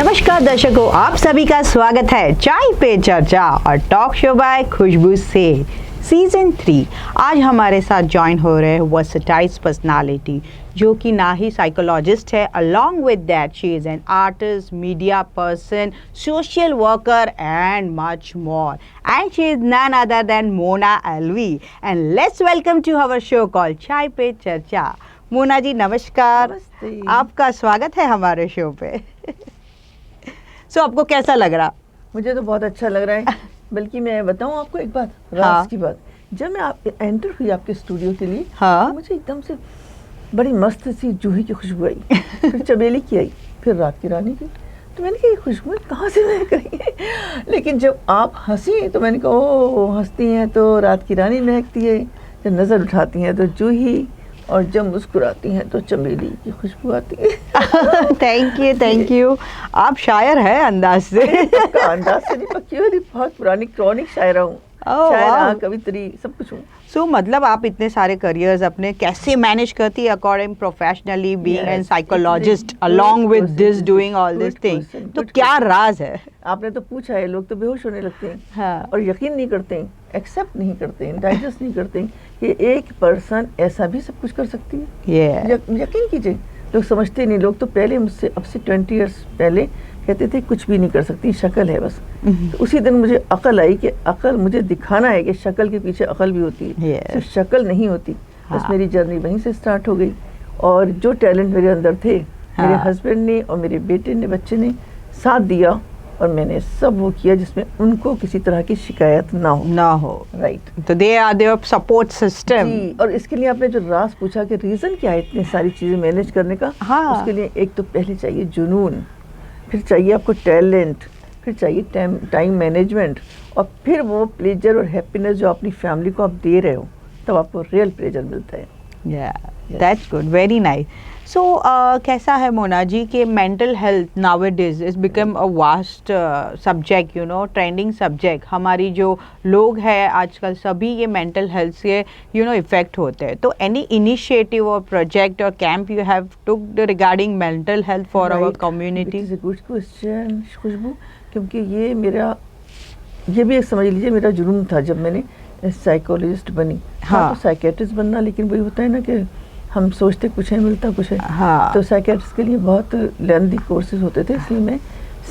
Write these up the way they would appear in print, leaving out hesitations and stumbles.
नमस्कार दर्शकों, आप सभी का स्वागत है चाय पे चर्चा और टॉक शो बाय खुशबू से सीजन 3। आज हमारे साथ ज्वाइन हो रहे हैं वर्सेटाइल पर्सनालिटी जो कि ना ही साइकोलॉजिस्ट है, along with that she is an artist, media person, social worker and much more, and she is none other than Mona Alvi. And let's welcome to our show call Chai Pe चर्चा। मोना जी नमस्कार, आपका स्वागत है हमारे शो पे। सो आपको कैसा लग रहा? मुझे तो बहुत अच्छा लग रहा है। बल्कि मैं बताऊं आपको एक बात, राज की बात। जब मैं आप एंटर हुई आपके स्टूडियो के लिए, तो मुझे एकदम से बड़ी मस्त सी जूही की खुशबू आई, फिर चमेली की आई, फिर रात की रानी की। तो मैंने कहा ये खुशबू कहाँ से महक रही है? लेकिन जब आप हंसी तो मैंने कहा ओ, हंसती हैं तो रात की रानी महकती है, जब नज़र उठाती हैं तो जूही, और जब मुस्कुराती हैं तो चमेली की खुशबू आती है। Thank you. आप शायर हैं अंदाज से। अंदाज से नहीं, पक्की वाली बहुत पुरानी क्रॉनिक शायरा हूँ। शायरा, कवित्री, सब कुछ हूँ। सो मतलब आप इतने सारे करियर्स अपने कैसे मैनेज करती है according professionally being an psychologist along with this doing all this thing? तो क्या राज है? आपने तो पूछा है, लोग तो बेहोश होने लगते हैं। हाँ। और यकीन नहीं करते हैं, एक्सेप्ट नहीं करते हैं, डाइजेस्ट नहीं करते हैं कि एक पर्सन ऐसा भी सब कुछ कर सकती है। यकीन कीजिए, लोग समझते नहीं। लोग तो पहले मुझसे, अब से 20 ईयर्स पहले कहते थे कुछ भी नहीं कर सकती, शक्ल है बस। तो उसी दिन मुझे अकल आई कि अकल मुझे दिखाना है कि शक्ल के पीछे अकल भी होती है, सिर्फ शक्ल नहीं होती। बस मेरी जर्नी वहीं से स्टार्ट हो गई। और जो टैलेंट मेरे अंदर थे, मेरे हस्बैंड ने और मेरे बेटे ने, बच्चे ने साथ दिया, और मैंने सब वो किया जिसमें उनको किसी तरह की शिकायत ना हो। राइट। तो they are their support system. और इसके लिए आपने जो राज पूछा कि रीज़न क्या है इतनी सारी चीज़ें मैनेज करने का, उसके लिए एक तो पहले चाहिए जुनून, फिर चाहिए आपको टैलेंट, फिर चाहिए टाइम मैनेजमेंट, और फिर वो प्लेजर और हैप्पीनेस जो अपनी फैमिली को आप दे रहे हो, तब आपको रियल प्लेजर मिलता है। That's good, very nice. So कैसा है मोना जी कि mental health nowadays is become a vast subject, you know, trending subject. हमारी जो लोग हैं आजकल सभी ये मेंटल हेल्थ से इफेक्ट होते हैं। तो any initiative or project or camp you have took regarding mental health for our community? It's a good question Khushboo, क्योंकि ये भी एक समझ लीजिए मेरा जुनून था जब मैंने साइकोलॉजिस्ट बनी। हाँ, तो साइकेट्रिस्ट बनना, लेकिन वही होता है ना कि हम सोचते कुछ है, मिलता कुछ है। हाँ। तो साइकेट्रिस्ट के लिए बहुत लेंथी कोर्सेज होते थे, इसलिए मैं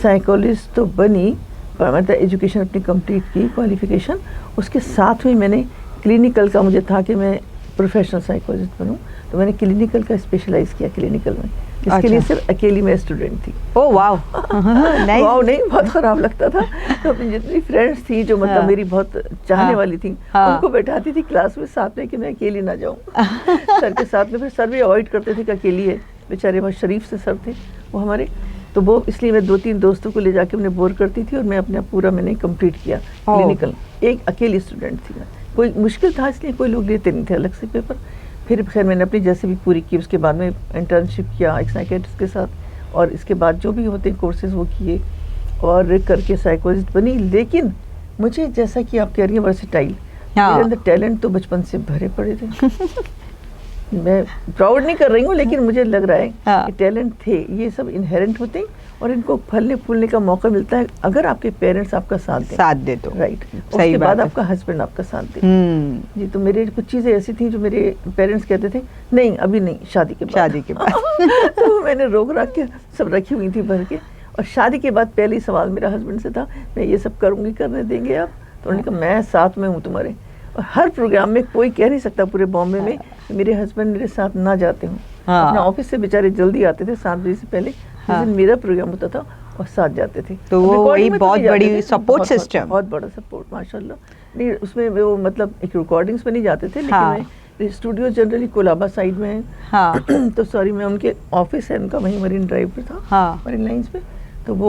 साइकोलॉजिस्ट तो बनी, पर मतलब एजुकेशन अपनी कंप्लीट की, क्वालिफिकेशन। उसके साथ में मैंने क्लिनिकल का, मुझे था कि मैं प्रोफेशनल साइकोलॉजिस्ट बनूं, तो मैंने क्लिनिकल का स्पेशलाइज किया क्लिनिकल में। इसके लिए सिर्फ अकेली मैं स्टूडेंट थी। Oh wow. वाओ नहीं, बहुत ख़राब लगता था। तो अपनी जितनी फ्रेंड्स थी जो मतलब मेरी बहुत चाहने वाली थी, उनको बैठाती थी क्लास में साथ में कि मैं अकेली ना जाऊँ सर के साथ में। फिर सर भी अवॉइड करते थे कि अकेली है, बेचारे बहुत शरीफ से सर थे वो हमारे। तो वो इसलिए मैं 2-3 दोस्तों को ले जाके उन्हें बोर करती थी, और मैं अपना पूरा मैंने कंप्लीट किया क्लिनिकल। एक अकेली स्टूडेंट थी मैं। कोई मुश्किल था इसलिए कोई लोग लेते नहीं थे अलग से पेपर। फिर खैर मैंने अपनी जैसे भी पूरी की, उसके बाद में इंटर्नशिप किया एक साइकेट्रिस्ट के साथ, और इसके बाद जो भी होते हैं कोर्सेज वो किए, और करके साइकोलॉजिस्ट बनी। लेकिन मुझे, जैसा कि आप कह रही हैं, वर्सेटाइल, मेरे अंदर टैलेंट तो बचपन से भरे पड़े थे। मैं प्राउड नहीं कर रही हूँ, लेकिन मुझे लग रहा है कि टैलेंट थे। ये सब इनहेरेंट होते हैं, और इनको फलने फूलने का मौका मिलता है अगर आपके पेरेंट्स आपका साथ दे तो। राइट। उसके बाद आपका हस्बैंड आपका साथ दे। जी, तो मेरे कुछ चीज़ें ऐसी थी जो मेरे पेरेंट्स कहते थे नहीं अभी नहीं, शादी के बाद। तो मैंने रोक रख के सब रखी हुई थी भर के। और शादी के बाद पहले ही सवाल मेरा हस्बैंड से था, मैं ये सब करूँगी, करने देंगे आप? तो उन्होंने कहा मैं साथ में हूँ तुम्हारे। और हर प्रोग्राम में कोई कह नहीं सकता पूरे बॉम्बे में मेरे हस्बैंड मेरे साथ ना जाते हों। अपना ऑफिस से बेचारे जल्दी आते थे 7 बजे से पहले, जिस दिन मेरा प्रोग्राम होता था, और साथ जाते थे। तो वो वही बहुत बड़ी सपोर्ट सिस्टम, बहुत बड़ा सपोर्ट माशाल्लाह। नहीं, उसमें वो मतलब एक रिकॉर्डिंग्स में नहीं जाते थे, लेकिन स्टूडियो जनरली कोलाबा साइड में है। तो सॉरी, मैं उनके ऑफिस है उनका वहीं मरीन ड्राइव पे था, मरीन लाइंस पे। तो वो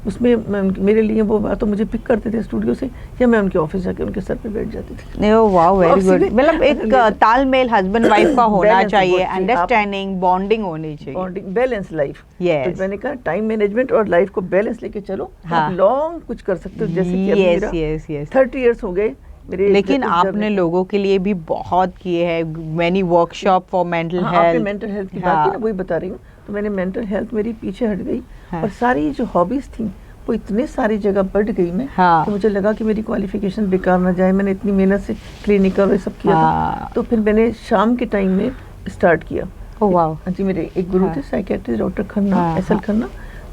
उसमें मेरे लिए वो तो मुझे पिक करते थे स्टूडियो से, या मैं उनके ऑफिस जाके उनके सर पे बैठ जाती थी। वाह, वेरी गुड। मतलब एक तालमेल हस्बैंड वाइफ का होना चाहिए, अंडरस्टैंडिंग, बॉन्डिंग होनी चाहिए, बॉन्डिंग, बैलेंस लाइफ। तो मैंने कहा टाइम मैनेजमेंट और लाइफ को बैलेंस लेके चलो, आप लॉन्ग कुछ कर सकते हो। जैसे कि मेरा 30 इयर्स हो गए, लेकिन आपने लोगों के लिए भी बहुत किए हैं, many workshop for mental health. Mental health की बात की ना, वही बता रही हूँ। तो मैंने मेंटल हेल्थ मेरी पीछे हट गई। हाँ। और सारी जो हॉबीज़ थी वो इतने सारी जगह बढ़ गई मैं, हाँ। कि मुझे लगा कि मेरी क्वालिफिकेशन बेकार ना जाए। मैंने इतनी मेहनत से क्लिनिकल और सब किया हाँ। था, तो फिर मैंने शाम के टाइम में स्टार्ट किया। ओह वाह। हाँ जी, मेरे एक गुरु थे साइकेट्रिस्ट डॉक्टर खन्ना, हाँ, एस एल हाँ। खन्ना,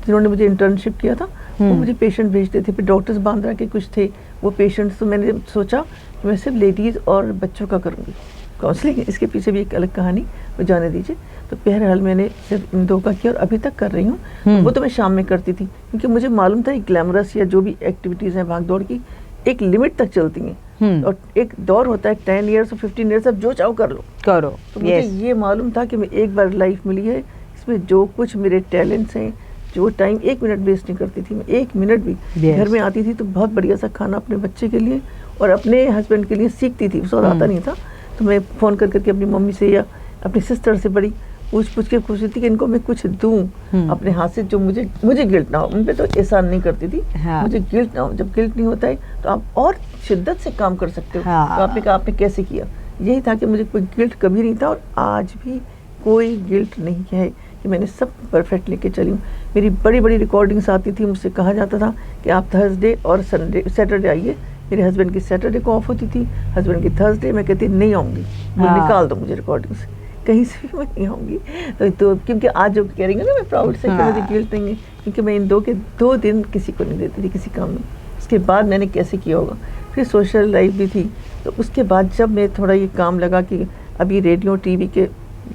जिन्होंने मुझे इंटर्नशिप किया था। वो मुझे पेशेंट भेजते थे। फिर डॉक्टर्स बांद्रा के कुछ थे वो पेशेंट्स, तो मैंने सोचा कि मैं सिर्फ लेडीज़ और बच्चों का करूँगी काउंसलिंग। इसके पीछे भी एक अलग कहानी, वो जाने दीजिए। तो बहरहाल मैंने सिर्फ इन 2 का किया और अभी तक कर रही हूँ। तो वो तो मैं शाम में करती थी, क्योंकि मुझे मालूम था ग्लैमरस या जो भी एक्टिविटीज़ हैं भाग दौड़ की एक लिमिट तक चलती हैं, और एक दौर होता है 10 ईयर्स और 15 ईयर्स, अब जो चाहो कर लो करो। तो मुझे ये मालूम था कि मैं एक बार लाइफ मिली है, इसमें जो कुछ मेरे टैलेंट्स हैं, जो टाइम 1 मिनट वेस्ट नहीं करती थी मैं, 1 मिनट भी। घर में आती थी तो बहुत बढ़िया सा खाना अपने बच्चे के लिए और अपने हस्बैंड के लिए सीखती थी। उसको आता नहीं था, तो मैं फ़ोन कर करके अपनी मम्मी से या अपनी सिस्टर से बड़ी पूछ के खुशी थी कि इनको मैं कुछ दूं अपने हाथ से, जो मुझे गिल्ट ना हो। उन पे तो एहसान नहीं करती थी। हाँ। मुझे गिल्ट ना हो। जब गिल्ट नहीं होता है तो आप और शिद्दत से काम कर सकते हो। हाँ। तो आपने कहा आपने कैसे किया, यही था कि मुझे कोई गिल्ट कभी नहीं था, और आज भी कोई गिल्ट नहीं है कि मैंने सब परफेक्ट लेके चली हूँ। मेरी बड़ी बड़ी रिकॉर्डिंग्स आती थी, मुझसे कहा जाता था कि आप थर्सडे और सैटरडे आइए। मेरे हस्बैंड की सैटरडे को ऑफ होती थी, हस्बैंड की थर्सडे। मैं कहती नहीं आऊँगी, वो निकाल दो मुझे रिकॉर्डिंग्स, कहीं से भी मैं नहीं आऊँगी। तो क्योंकि आज जो कह रही हूँ ना मैं प्राउड से कि मुझे गिल्ट नहीं है, क्योंकि मैं इन 2 दिन किसी को नहीं देती थी किसी काम में। उसके बाद मैंने कैसे किया होगा। फिर सोशल लाइफ भी थी, तो उसके बाद जब मैं थोड़ा ये काम लगा कि अभी रेडियो टीवी के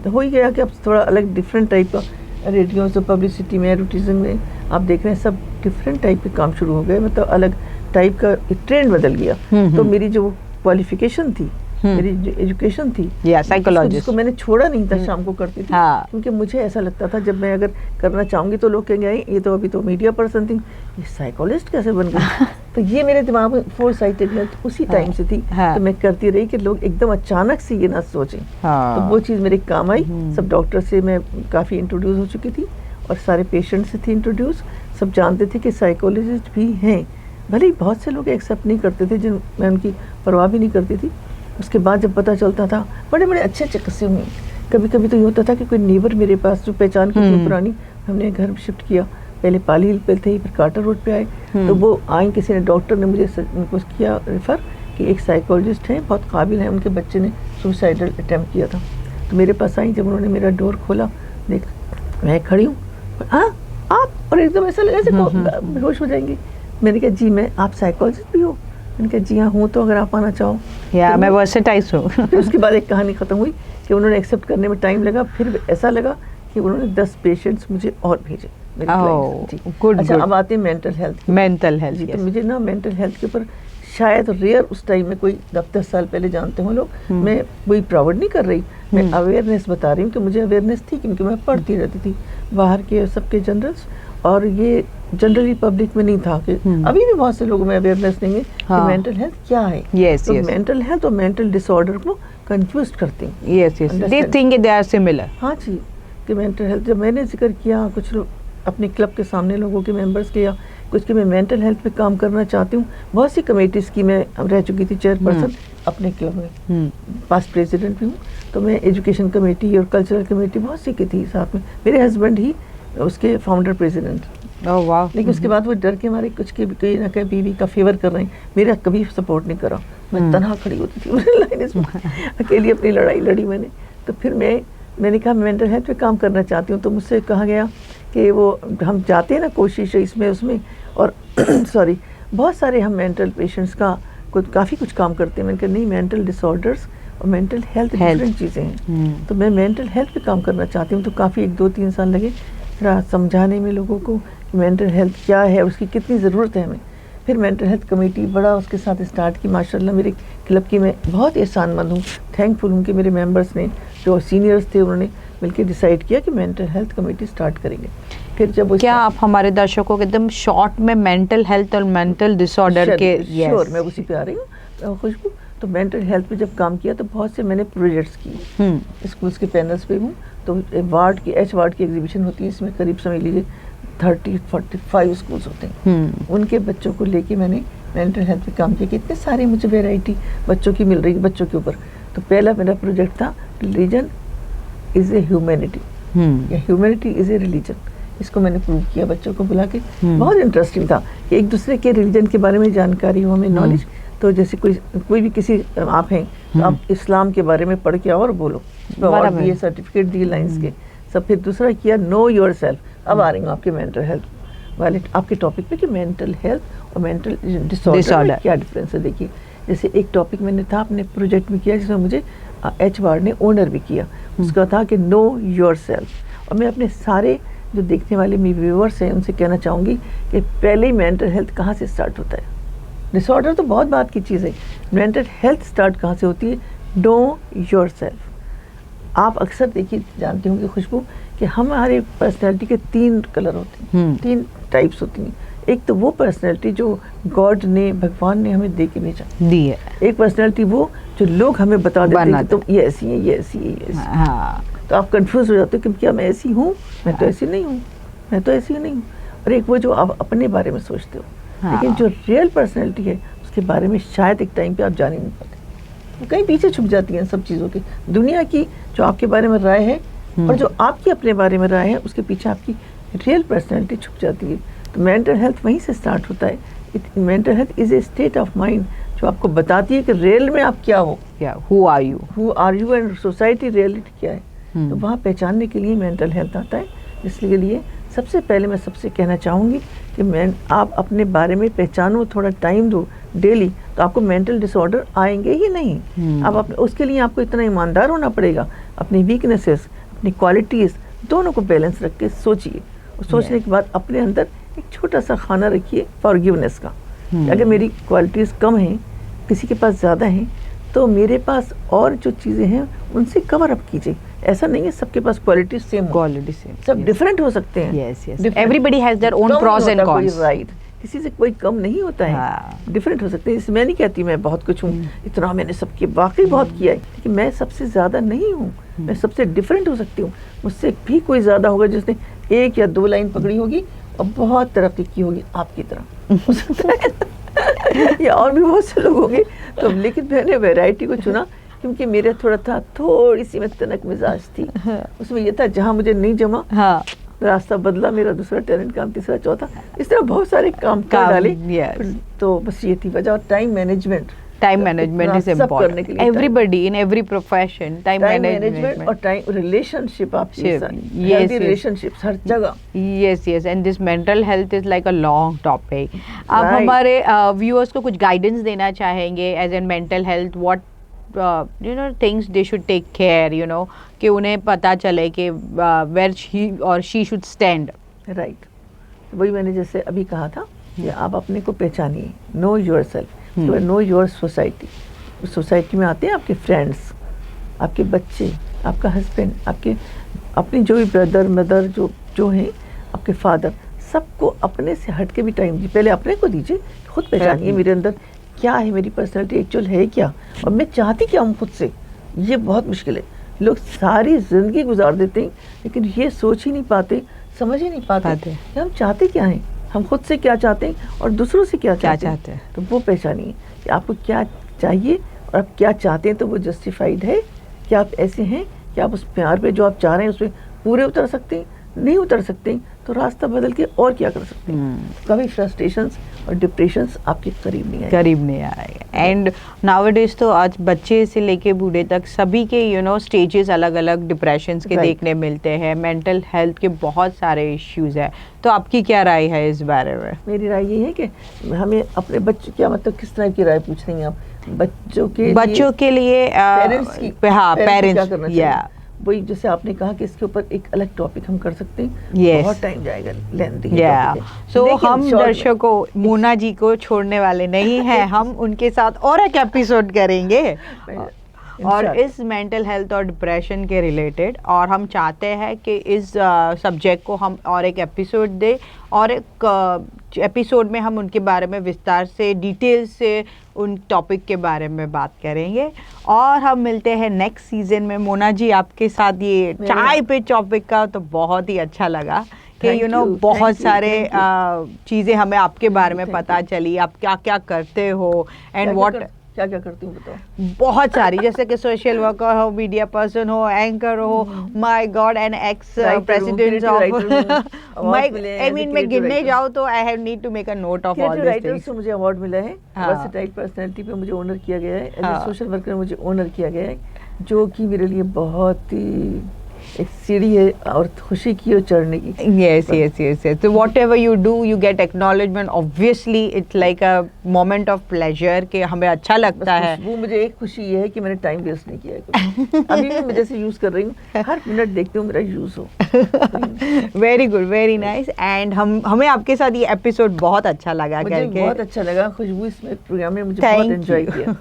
हो ही गया कि अब थोड़ा अलग डिफरेंट टाइप का रेडियो, जो पब्लिसिटी में एडवर्टीजिंग में आप देख रहे हैं, सब डिफरेंट टाइप के काम शुरू हो गए। मतलब अलग टाइप का ट्रेंड बदल गया। तो मेरी जो क्वालिफिकेशन थी, मेरी जो एजुकेशन थी, साइकोलॉजिस्ट, जिसको मैंने छोड़ा नहीं था, शाम को करती थी। हाँ। क्योंकि मुझे ऐसा लगता था जब मैं अगर करना चाहूँगी तो लोग कहेंगे ये तो अभी तो मीडिया पर्सन थी, ये साइकोलॉजिस्ट कैसे बन गई। तो ये मेरे दिमाग में फोरसाइटेडनेस उसी टाइम से थी। तो मैं करती रही कि लोग एकदम अचानक से ये ना सोचें। तो वो चीज़ मेरे काम आई। सब डॉक्टर से मैं काफ़ी इंट्रोड्यूस हो चुकी थी, और सारे पेशेंट से थी इंट्रोड्यूस। सब जानते थे कि साइकोलॉजिस्ट भी हैं, भले ही बहुत से लोग एक्सेप्ट नहीं करते थे, जिन मैं उनकी परवाह भी नहीं करती थी। उसके बाद जब पता चलता था, बड़े बड़े अच्छे अच्छे किस्से हुए। कभी कभी तो ये होता था कि कोई नेबर मेरे पास जो पहचान की थी पुरानी, हमने घर शिफ्ट किया, पहले पाली हिल पे थे, फिर कार्टर रोड पे आए। तो वो आई, किसी ने डॉक्टर ने मुझे उनको किया रेफ़र कि एक साइकोलॉजिस्ट हैं, बहुत काबिल हैं, उनके बच्चे ने सुसाइडल अटैम्प्ट किया था। तो मेरे पास आई, जब उन्होंने मेरा डोर खोला, देख मैं खड़ी हूँ, हाँ आप, और एकदम ऐसा लगा जैसे बेहोश हो जाएंगे। मैंने कहा जी मैं, आप साइकोलॉजिस्ट भी हो? मैंने कहा जी हाँ हूँ, तो अगर आप आना चाहो। या मैं वर्सेटाइल हूँ। फिर उसके बाद एक कहानी ख़त्म हुई कि उन्होंने एक्सेप्ट करने में टाइम लगा। फिर ऐसा लगा कि उन्होंने 10 पेशेंट्स मुझे और भेजे। अच्छा, अब आते हैं मेंटल हेल्थ। मेंटल हेल्थ जी, तो मुझे ना मेंटल हेल्थ के ऊपर शायद रेयर उस टाइम में कोई 10 साल पहले जानते हो लोग, मैं वही प्राउड नहीं कर रही, मैं अवेयरनेस बता रही हूँ कि मुझे अवेयरनेस थी, क्योंकि मैं पढ़ती रहती थी बाहर के सबके जनरल्स, और ये जनरली पब्लिक में नहीं था कि अभी भी बहुत से लोगों में अवेयरनेस नहीं है कि मेंटल हेल्थ क्या है। तो मेंटल हेल्थ और मेंटल डिसऑर्डर को कंफ्यूज करते हैं। Yes yes, they think they are similar. हाँ जी, कि मेंटल हेल्थ जब मैंने जिक्र किया कुछ लोग अपने क्लब के सामने लोगों के मेंबर्स के, या कुछ कि मैं मेंटल हेल्थ पे काम करना चाहती हूँ, बहुत सी कमेटीज़ की मैं रह चुकी थी चेयरपर्सन अपने क्लब में, पास्ट प्रेसिडेंट भी हूँ। तो मैं एजुकेशन कमेटी और कल्चरल कमेटी बहुत सी की थी साथ में, मेरे हस्बैंड ही उसके फाउंडर प्रेसिडेंट। ओह वाह। लेकिन उसके बाद वो डर के हमारे कुछ के कहीं ना कहीं बीवी का फेवर कर रहे हैं, मेरा कभी सपोर्ट नहीं करा। मैं तनहा खड़ी होती थी लाइन्स में, अकेली अपनी लड़ाई लड़ी मैंने। तो फिर मैंने कहा मैं मेंटल हेल्थ पे काम करना चाहती हूँ। तो मुझसे कहा गया कि वो हम जाते हैं ना कोशिश इसमें उसमें, और सॉरी बहुत सारे हम मेंटल पेशेंट्स का काफ़ी कुछ काम करते हैं। मैंने कहा नहीं, मेंटल डिसऑर्डर्स और मेंटल हेल्थ डिफरेंट चीज़ें हैं। तो मैं मेंटल हेल्थ पे काम करना चाहती हूँ। तो काफ़ी 1-2-3 साल लगे समझाने में लोगों को कि मेंटल हेल्थ क्या है, उसकी कितनी ज़रूरत है हमें। फिर मेंटल हेल्थ कमेटी बड़ा उसके साथ स्टार्ट की। माशाल्लाह मेरे क्लब की मैं बहुत एहसानमंद हूँ, थैंकफुल हूँ कि मेरे मेंबर्स ने, जो सीनियर्स थे, उन्होंने मिलकर डिसाइड किया कि मेंटल हेल्थ कमेटी स्टार्ट करेंगे। फिर जब क्या आप हमारे दर्शकों को एकदम शॉर्ट में मेंटल हेल्थ और मेंटल डिसऑर्डर के, श्योर मैं उसी पे आ रही हूँ खुशबू। तो मेंटल हेल्थ पे जब काम किया तो बहुत से मैंने प्रोजेक्ट्स किए, स्कूल्स के पैनल्स पे हूँ। तो वार्ड की एच वार्ड की एग्जीबिशन होती है, इसमें करीब समझ लीजिए 30-45 स्कूल्स होते हैं। उनके बच्चों को लेके मैंने मेंटल हेल्थ पे काम किया कि इतने सारी मुझे वेराइटी बच्चों की मिल रही है बच्चों के ऊपर। तो पहला मेरा प्रोजेक्ट था रिलीजन इज़ ए ह्यूमैनिटी। या ह्यूमैनिटी इज ए रिलीजन। इसको मैंने प्रूव किया बच्चों को बुला के। बहुत इंटरेस्टिंग था कि एक दूसरे के रिलीजन के बारे में जानकारी हो, हमें नॉलेज। तो जैसे कोई भी किसी आप हैं तो आप इस्लाम के बारे में पढ़ के और बोलो, और दिए सर्टिफिकेट दिए लाइंस के सब। फिर दूसरा किया नो योर सेल्फ। अब आ रही हूँ आपके मेंटल हेल्थ वाले आपके टॉपिक पे कि मेंटल हेल्थ और मेंटल डिसऑर्डर में क्या डिफरेंस है। देखिए जैसे एक टॉपिक मैंने था अपने प्रोजेक्ट में किया जिसमें मुझे HR ने ओनर भी किया, उसका था कि नो योर सेल्फ। और मैं अपने सारे जो देखने वाले मेरे व्यूअर्स हैं उनसे कहना चाहूँगी कि पहले ही मेंटल हेल्थ कहाँ से स्टार्ट होता है। डिसऑर्डर तो बहुत बात की चीज़ है, मेंटल हेल्थ स्टार्ट कहाँ से होती है, नो योर सेल्फ। आप अक्सर देखिए जानते होंगे खुशबू कि हमारे पर्सनैलिटी के 3 कलर होते हैं, 3 टाइप्स होती हैं। एक तो वो पर्सनैलिटी जो गॉड ने, भगवान ने हमें दे के भेजा दी है। एक पर्सनैलिटी वो जो लोग हमें बता देते हैं कि तुम ये ऐसी है, ये ऐसी है, ये ऐसी। हाँ। तो आप कंफ्यूज हो जाते हो कि क्या मैं ऐसी हूँ, मैं तो ऐसी नहीं हूँ, मैं तो ऐसी नहीं हूँ। और एक वो जो आप अपने बारे में सोचते हो, लेकिन जो रियल पर्सनैलिटी है उसके बारे में शायद एक टाइम पे आप जान ही नहीं पाते, वो कहीं पीछे छुप जाती हैं सब चीज़ों की। दुनिया की जो आपके बारे में राय है और जो आपकी अपने बारे में राय है उसके पीछे आपकी रियल पर्सनैलिटी छुप जाती है। तो मेंटल हेल्थ वहीं से स्टार्ट होता है। Mental health is a state of mind जो आपको बताती है कि रियल में आप क्या हो, who are you and society reality क्या है। तो वहाँ पहचानने के लिए मेंटल हेल्थ आता है। इसलिए लिए सबसे पहले मैं सबसे कहना चाहूँगी कि आप अपने बारे में पहचानो, थोड़ा टाइम दो डेली, तो आपको मेंटल डिसऑर्डर आएंगे ही नहीं। अब उसके लिए आपको इतना ईमानदार होना पड़ेगा, अपनी वीकनेसेस, अपनी क्वालिटीज़ दोनों को बैलेंस रख के सोचिए। और सोचने के बाद अपने अंदर एक छोटा सा खाना रखिए फॉरगिवनेस का। अगर मेरी क्वालिटीज़ कम हैं, किसी के पास ज़्यादा हैं, तो मेरे पास और जो चीज़ें हैं उनसे कवर अप कीजिए। ऐसा नहीं है सबके पास क्वालिटी सेम, सब डिफरेंट हो सकते हैं। Everybody has their own pros and cons. Right, किसी से कोई कम नहीं होता है, डिफरेंट हो सकते हैं। इसमें मैं नहीं कहती मैं बहुत कुछ हूँ, इतना मैंने सबके वाकई बहुत किया है, लेकिन मैं सबसे ज़्यादा नहीं हूँ, मैं सबसे डिफरेंट हो सकती हूँ। मुझसे भी कोई ज़्यादा होगा जिसने 1 या 2 लाइन पकड़ी होगी और बहुत तरक्की की होगी आपकी तरह हो सकता है या और भी बहुत से लोग होंगे। तो लेकिन मैंने वैरायटी को चुना क्योंकि मेरा थोड़ी सी मैं तनक मिजाज थी। उसमें ये था जहाँ मुझे नहीं जमा, रास्ता बदला, मेरा दूसरा टैलेंट काम, तीसरा चौथा, इस तरह बहुत सारे काम डाले। तो बस ये थी वजह। और time management is important. Everybody in every profession time management और टाइम रिलेशनशिप आपके साथ, हेल्दी रिलेशनशिप्स हर जगह। Yes and this mental health is like a long topic. आप हमारे व्यूअर्स को कुछ गाइडेंस देना चाहेंगे as an mental health, what things they should take care, कि उन्हें पता चले कि where he or she should stand. Right. वही मैंने जैसे अभी कहा था कि आप अपने को पहचानिए, know yourself, तो know your society. सोसाइटी में आते हैं आपके फ्रेंड्स, आपके बच्चे, आपका हस्बैंड, अपने जो भी ब्रदर मदर जो हैं, आपके फादर, सबको अपने से हट के भी टाइम दीजिए। पहले अपने को दीजिए, खुद पहचानिए मेरे अंदर क्या है, मेरी पर्सनैलिटी एक्चुअल है क्या, और मैं चाहती क्या हूँ खुद से। ये बहुत मुश्किल है, लोग सारी ज़िंदगी गुजार देते हैं लेकिन ये सोच ही नहीं पाते, समझ ही नहीं पाते कि हम चाहते क्या हैं, हम खुद से क्या चाहते हैं और दूसरों से क्या चाहते हैं। तो वो पहचानिए कि आपको क्या चाहिए और आप क्या चाहते हैं, तो वो जस्टिफाइड है कि आप ऐसे हैं कि आप उस प्यार पे जो आप चाह रहे हैं उसमें पूरे उतर सकते हैं। नहीं उतर सकते तो रास्ता बदल के और क्या कर सकते हैं। कभी फ्रस्ट्रेशंस और डिप्रेशंस आपके करीब नहीं आएगा। एंड नाउअडेज तो आज बच्चे से लेके बूढ़े तक सभी के स्टेजेस अलग अलग डिप्रेशंस के देखने मिलते हैं। मेंटल हेल्थ के बहुत सारे इश्यूज है, तो आपकी क्या राय है इस बारे में? मेरी राय ये है कि हमें अपने बच्चों, क्या मतलब किस तरह की राय पूछ रही हैं आप? बच्चों के लिए पेरेंट्स क्या करना चाहिए? वही जैसे आपने कहा कि इसके ऊपर एक अलग टॉपिक हम कर सकते हैं। बहुत टाइम जाएगा, लेंथी सो हम दर्शकों मोना जी को छोड़ने वाले नहीं हैं, हम उनके साथ और एक एपिसोड करेंगे और इस मेंटल हेल्थ और डिप्रेशन के रिलेटेड, और हम चाहते हैं कि इस सब्जेक्ट को हम और एक एपिसोड दें, और एक एपिसोड में हम उनके बारे में विस्तार से डिटेल से उन टॉपिक के बारे में बात करेंगे। और हम मिलते हैं नेक्स्ट सीजन में। मोना जी, आपके साथ ये चाय पे टॉपिक का तो बहुत ही अच्छा लगा कि बहुत सारे चीज़ें हमें आपके बारे में पता चली, आप क्या क्या करते हो एंड व्हाट क्या क्या करती हूँ बताओ? बहुत सारी, जैसे कि सोशल वर्कर हो, मीडिया पर्सन हो, एंकर हो, my god and ex president of my, I mean मैं गिनने जाऊँ तो I have need to make a note of all this things. से मुझे अवार्ड मिला है, हाँ। वर्सेटाइल पर्सनालिटी पे मुझे ऑनर किया गया है, एज हाँ। ए सोशल वर्कर मुझे ऑनर किया गया है, जो कि मेरे लिए बहुत ही एक सीढ़ी है और खुशी की और चढ़ने की। Yes, yes, yes, yes. So whatever you do, you get acknowledgement. Obviously, it's like a moment of pleasure कि हमें अच्छा लगता है। वो मुझे एक खुशी ये है कि मैंने टाइम वेस्ट नहीं किया है कभी। अभी भी मैं जैसे यूज कर रही हूँ, हर मिनट देखती हूँ मेरा यूज हो। Very good, very nice. And हमें आपके साथ ये एपिसोड बहुत अच्छा लगा मुझे करके। बहुत अच्छा लगा, खुशबू इसमें प्रोग्राम में मुझे बहुत एंजॉय किया।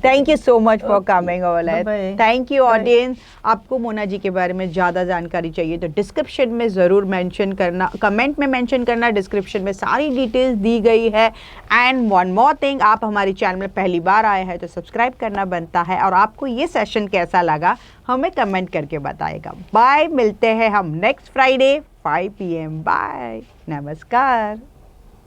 Thank you so much for coming over. Bye-bye. Thank you Bye. Audience. आपको मोना जी के बारे में ज़्यादा जानकारी चाहिए तो डिस्क्रिप्शन में ज़रूर मेंशन करना, कमेंट में मेंशन करना, डिस्क्रिप्शन में सारी डिटेल्स दी गई है। एंड वन मोर थिंग, आप हमारे चैनल में पहली बार आए हैं तो सब्सक्राइब करना बनता है, और आपको ये सेशन कैसा लगा हमें कमेंट करके बताएगा। बाय, मिलते हैं हम नेक्स्ट फ्राइडे 5 PM। बाय, नमस्कार।